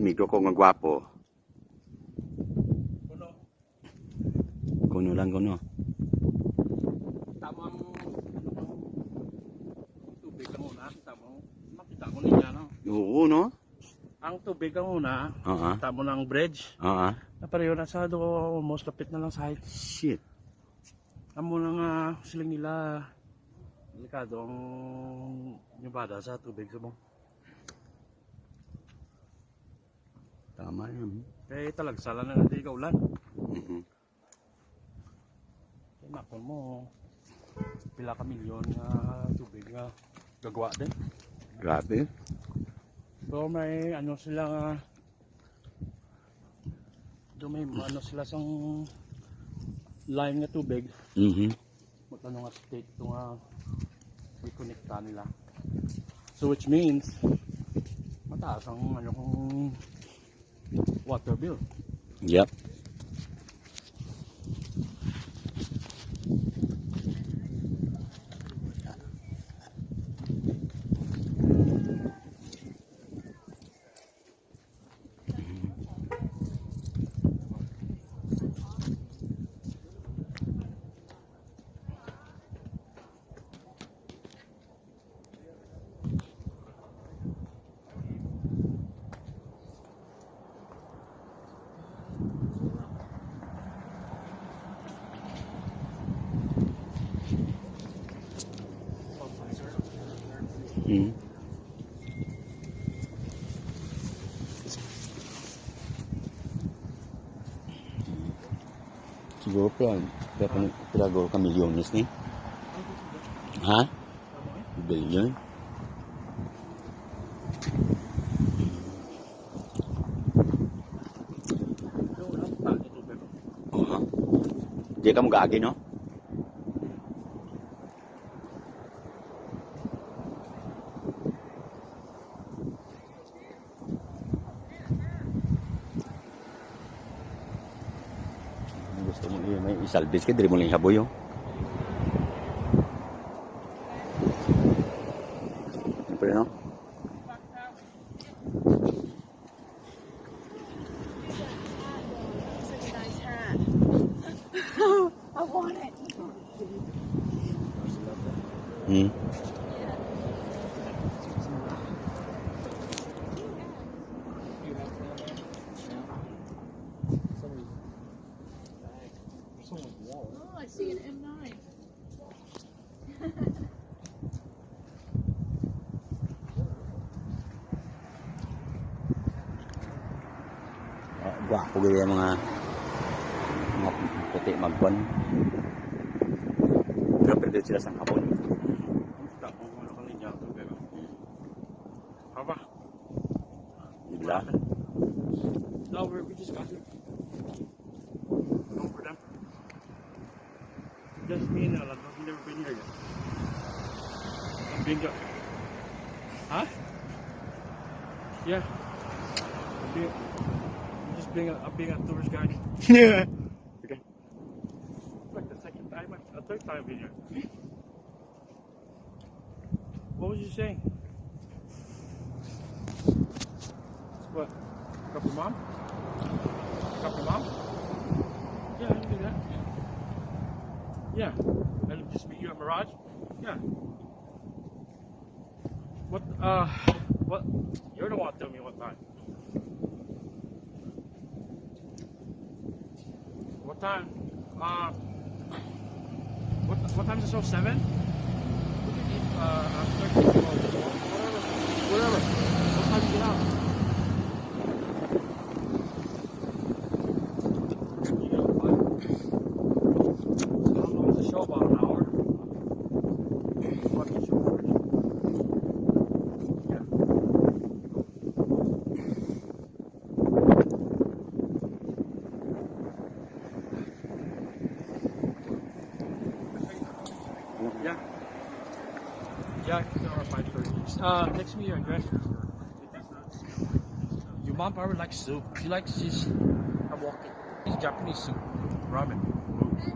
amigo ko nga gwapo. Kuno. Kuno lang kuno. Tamang tubig ang una. Tamang makita mo niya, no? Oo, no? Ang tubig ang una. Oo. Tamo ng bridge. Oo. Na pareho na sa do, almost lapit na lang sa height. Shit. Amo na nga siling nila. Delikado ang nubada sa tubig sa bong. Tama yan. Kaya talagsala na natin kaulan. Kaya makon mo, pila ka milyon nga tubig nga gagawa din. Grabe. So may ano sila nga, may ano sila sang line nga tubig. Ano nga state ito nga i-connecta nila. So which means, mataas ang ano kung water bill. Yep. Siguro pinaguro ka milyones ni. Ha? Billion? Di ka mo gaagi, no? Gusto mo may isalbis ka, dili mo lang haboy, oh. Siyempre, no? I want it. Oh, I see an M9. Gwapo gaya mga puti magban. Pero pwede sila sa hapon. Haba. Bigla. No, we just got here. Over them. Just me and Alan. We've never been here yet. I'm being a... Huh? Yeah. I'm being a tourist guide. Yeah. Okay. Like the second time, a third time being here. What was you saying? What? Cup your mom? Cup your mom? Yeah, I can do that. Yeah. And just meet you at Mirage? Yeah. What? You're the one to tell me what time. What time? What time is it show? 7? Whatever. What time do you get out? You get out what? How long is the show? About an hour? What the show for? Yeah. Yeah. Yeah, it's around 5:30. Text me your address. Your mom probably likes soup. She's I'm walking. It's Japanese soup. Ramen. Noodles.